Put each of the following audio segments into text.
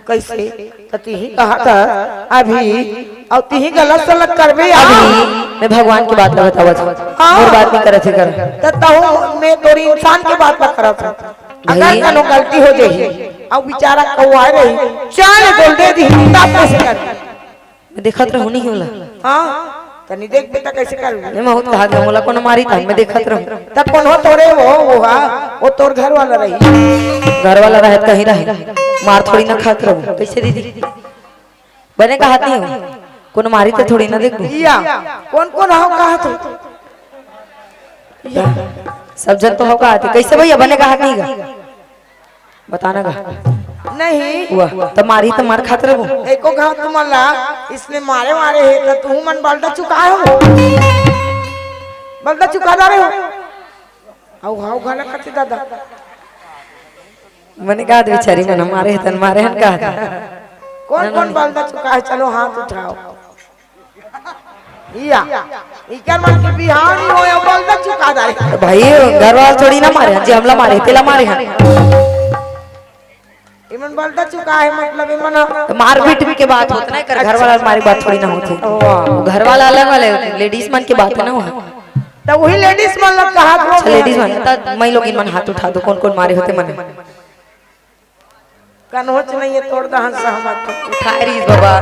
कैसे तही कहा था अभी और तही गलत सलत करबे अभी मैं भगवान की बात बतावा और बात नहीं करे थे कर तहु मैं तोरी इंसान के बात पर करत अगर कनो गलती हो जाई और बेचारा कौआ रही चाल बोल दे दी तब कैसे कर मैं देखत रहू नहीं होला। हां तनी देख बेटा कैसे कर मैं बहुत कहा गया मोला कोनो मारी था मैं देखत रहूं तब कौन हो तोरे वो हां वो तोर घर वाला रही घर वाला रहत कहीं रहे मार थोड़ी ना खात रहूं कैसे दीदी बने का हाथ नहीं हो कोनो मारी तो थोड़ी ना देख या कौन कौन हो कहा तो सब जन तो हो का आते कैसे भैया बने का हाथ नहीं गा बताना गा नहीं हुआ तो मारी तो मार खात रहूं एको घाव तुमला इसने मारे मारे है तो तू मन बलदा चुका हो बलदा चुका रहे हो आओ हाउ गाना खाती दादा मैंने कहा बेचारी मन मारे तन मारे हन कहा कौन कौन बलदा चुका है चलो हाथ उठाओ या इकर मन के बिहार ही होए बलदा चुका दे भाई घर वाला थोड़ी ना मारे जे हमला मारे तेला मारे हन इमन बलदा चुका है मतलब इमन तो मारपीट के बात होत ना कर घर वाला मारी बात थोड़ी ना होती घर वाला अलग वाले लेडीज मन की बात है ना वहां तो वही लेडीज मन लग कहा अच्छा लेडीज मन त मैं लोग इन मन हाथ उठा दो कौन कौन मारे होते मन कन्होच नहीं है तोड़ दहन सहमत उठा रही बाबा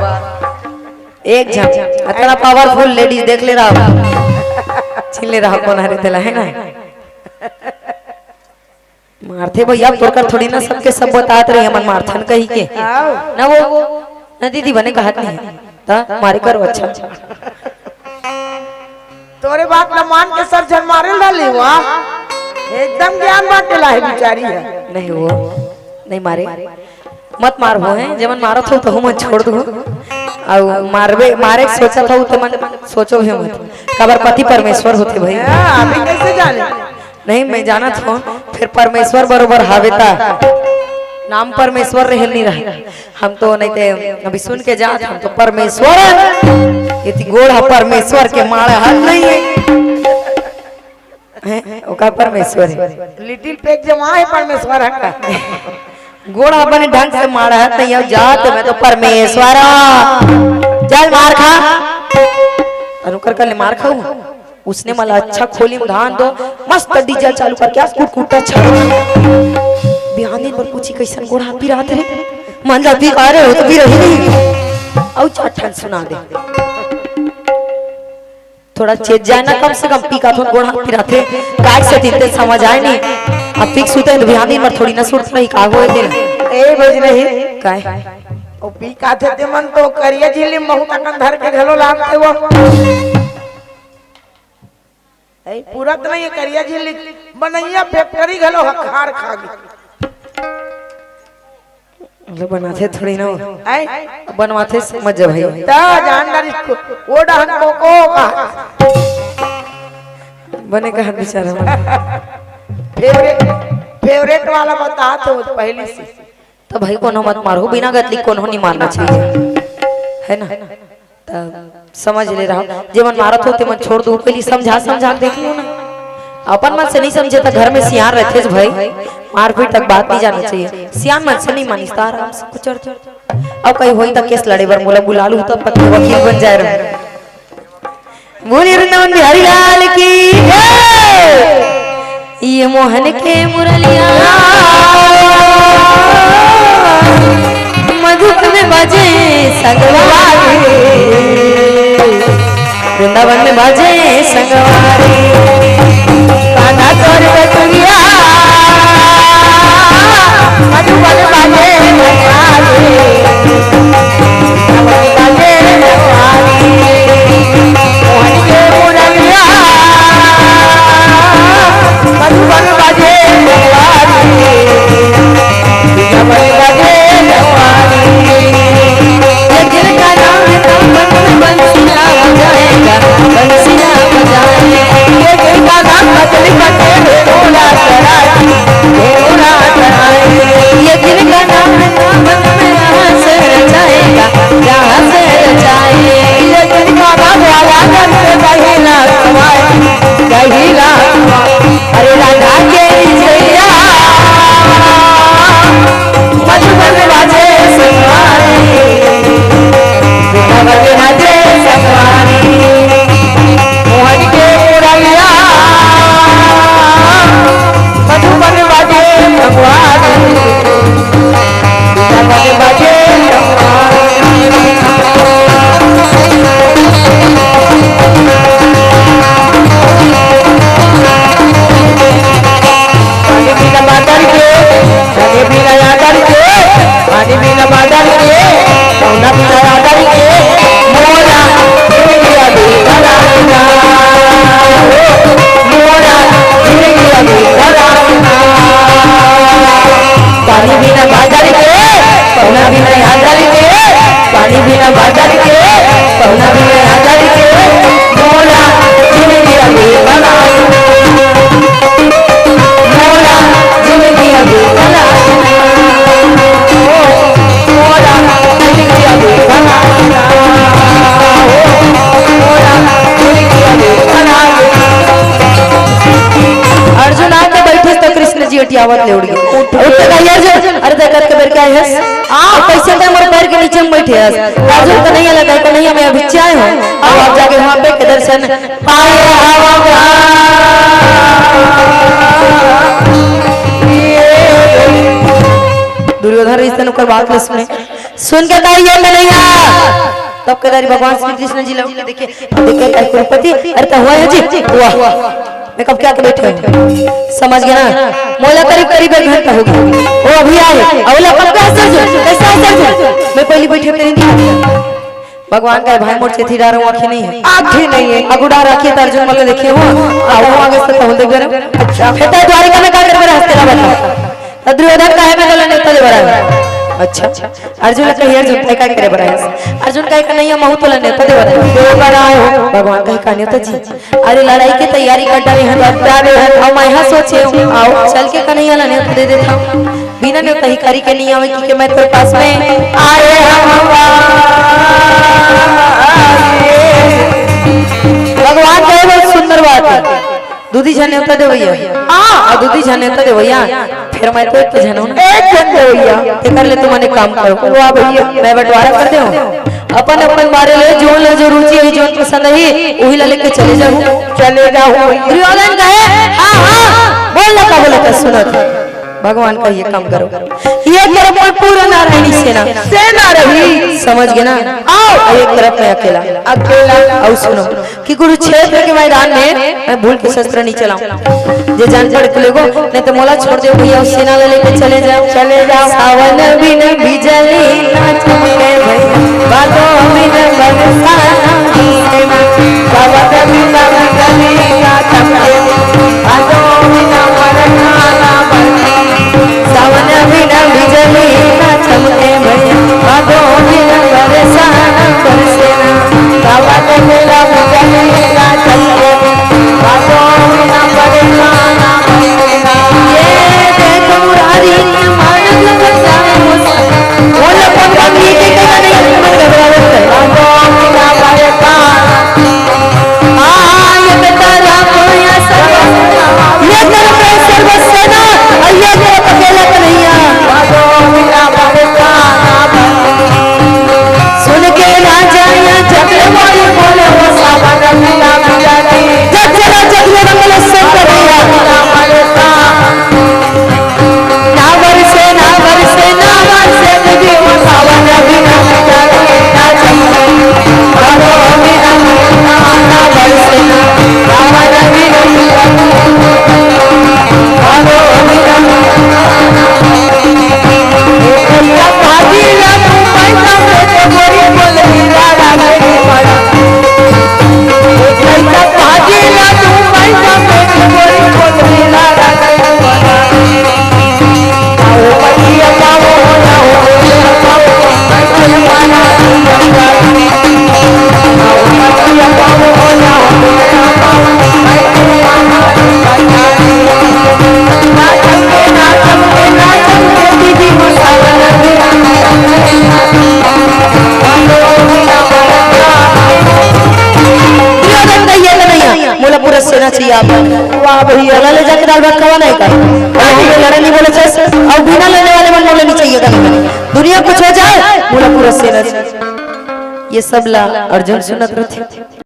एक जन इतना पावरफुल लेडीज देख ले रहा छीन ले रहा कौन हरे तेला है ना मारते भैया तोड़कर थोड़ी ना सबके सब बताते रही मन मारथन कही के ना वो ना दीदी बने का हाथ नहीं ता मारे करो अच्छा तोरे बात न मान के सब जन मारे डाली वाह एकदम ज्ञान बाटे ला है बेचारी है नहीं वो नहीं मारे मत मार हो है जब मन मारत हो तो हम छोड़ दो और मारबे मारे सोचा था तो मन सोचो भी मत कबर पति परमेश्वर होते भाई अभी कैसे जाने नहीं मैं जाना था फिर परमेश्वर बरोबर हावेता नाम परमेश्वर रहल नहीं रहा हम तो नहीं थे अभी सुन के जात हम तो परमेश्वर इतनी गोड़ा परमेश्वर के मारे हाथ नहीं है ओका परमेश्वर है लिटिल पेट जमा है परमेश्वर है गोड़ा अपने ढंग से मारा है नहीं जात मैं तो परमेश्वर चल मार खा अनुकर कर मार खाऊ उसने मला अच्छा खोली में धान दो मस्त डीजल चालू करके कुटकुटा छाड़ बिहानी पर पूछी कैसन गोड़ा पी रहा थे मान जा पी आ रहे हो तो पी रही नहीं और चाठन सुना दे थोड़ा चेत जाए ना कम से कम पी का थोड़ा गोड़ा पी रहा थे काट से तीनते समझ आए नहीं अब फिक्स होते हैं तो बिहानी पर थोड़ी ना सुरत नहीं का हुए थे ए बज नहीं काय ओ पी का थे मन तो करिया झिली बहुत अकन धर के घलो लागते वो ए पूरा तो नहीं करिया झिली बनैया फैक्ट्री घलो हखार खा गई मतलब बनाते थोड़ी ना ए बनवाते समझ जा भाई ता जानदार इसको वो डहन को का बने का बेचारा फेवरेट वाला बता तो पहले से तो भाई कोनो मत मारो बिना गतली कोनो नहीं मारना चाहिए है ना तब समझ ले रहा जे मन मारत होते मन छोड़ दो पहले समझा देख लो ना अपन मन से नहीं समझे तो घर में सियान रहते भाई मारपीट तक बात नहीं जाना चाहिए सियान मन से नहीं मानिस आराम से कुछ अब कहीं होई तक केस लड़े बर मोला बुला लू तब तक वकील बन जाए रहे बोली वृंदावन बिहारी लाल की जय ये मोहन के मुरलिया मधुप में बजे संगवारी वृंदावन में बजे संगवारी कान्हा तोर बटुरिया मधुबन बजे संगवारी मोहन के मुरलिया मधुबन बजे बंसिया बजाएगा बंसिया बजाएगा पहुना बिना आदर के मोरा जिंदगी अभी कराना मोरा जिंदगी अभी कराना पानी बिना बाजार के पहुना बिना आदर के पानी बिना बाजार के पहुना बिना आदर के मोरा जिंदगी अभी कराना मोरा जिंदगी अभी कराना मोरा जिंदगी अभी कराना मोरा जिंदगी अभी कराना। अर्जुन आके बैठे तो कृष्ण जी हटियावत ले उड़ गए उठते गए अर्जुन अरे देखत के बेर क्या है आ कैसे ते मोर पैर के नीचे में बैठे है अर्जुन तो नहीं लगा को नहीं मैं अभी चाय हूं अब आप जाके वहां पे के दर्शन पाए आवा दुर्योधन इस तरह कर बात सुन के कहिए कन्हैया तब केदारी भगवान श्री कृष्ण जी लोग देखिए देखिए कुरुपति अरे तो हुआ है जी हुआ मैं कब क्या के बैठे समझ गया ना मोला करीब करीब 1 घंटा हो गया वो अभी आए अवला कब कैसा मैं पहले बैठे तेरे भगवान का भाई मोर चेथी डारो आंखें नहीं है आंखें नहीं है अगुड़ा रखिए अर्जुन मतलब देखिए हो आओ आगे से तो देख रहे अच्छा बेटा द्वारिका में का कर मेरा हस्ते ना बता दुर्योधन का है मैं बोला नहीं तले बड़ा अच्छा अर्जुन का हियर जो काय करे बड़ा है अर्जुन का नहीं महू तो लेने तले बड़ा बनाओ भगवान का कहानी तो जी अरे लड़ाई की तैयारी कर डाले हैं प्यारे हैं हम यहां सोचे आओ चल के कन्हैया लेने दे देता बिना ने कहीं करी के नहीं आवे कि मैं तेरे पास में आए हम भगवान कहे बहुत सुंदर बात है दूधी जाने होता दे भैया हां दूधी जाने होता दे भैया फिर मैं तो एक जन हूं एक जन दे भैया कर ले तुमने काम करो वाह भैया मैं बंटवारा कर दे अपन अपन बारे ले जो रुचि है जो पसंद है वही लेके चले जाओ दुर्योधन कहे हां हां बोल का बोला था सुनो भगवान का ये काम करो ये तरफ पर पूरा नारायणी सेना रही समझ गए ना आओ एक तरफ में अकेला और सुनो कि कुरुक्षेत्र के मैदान में मैं भूल के शस्त्र नहीं चलाऊं जे जान पड़ के लोगो नहीं तो मोला छोड़ दे भैया उस सेना लेके चले जाओ सावन बिन बिजली ना चमके भैया बादो बिन बरसा सेना सावन बिन बिजली ना चमके बादो बिन बरसा सावन बिना बिजली ना चमके भैया बादो बिना बरसा बरसेना सावन बिना बिजली ना चमके बादो बिना बरसा बरसेना ये देख मुरारी के मान लगता है बोल पंडित जी के नहीं मन घबरावत है बादो बिना बरसा ये बेतारा कोया सब ये सर्वसेना ये अकेला कन्हैया सुन के राजा या जगले वाली बोले वो सावन बिना बिजली जगले जगले रंगले से कन्हैया ना बरसे भी वो सावन बिना बिजली ना चमके बादो बिना ना बरसे सावन बिना बादो बिना सेना चाहिए आप वाह भैया ले जाके दाल भात खवा नहीं कर लड़े नहीं बोले और बिना लेने वाले मन बोले नहीं चाहिए दुनिया कुछ हो जाए बोला पूरा सेना ये सब ला अर्जुन सुनत रहते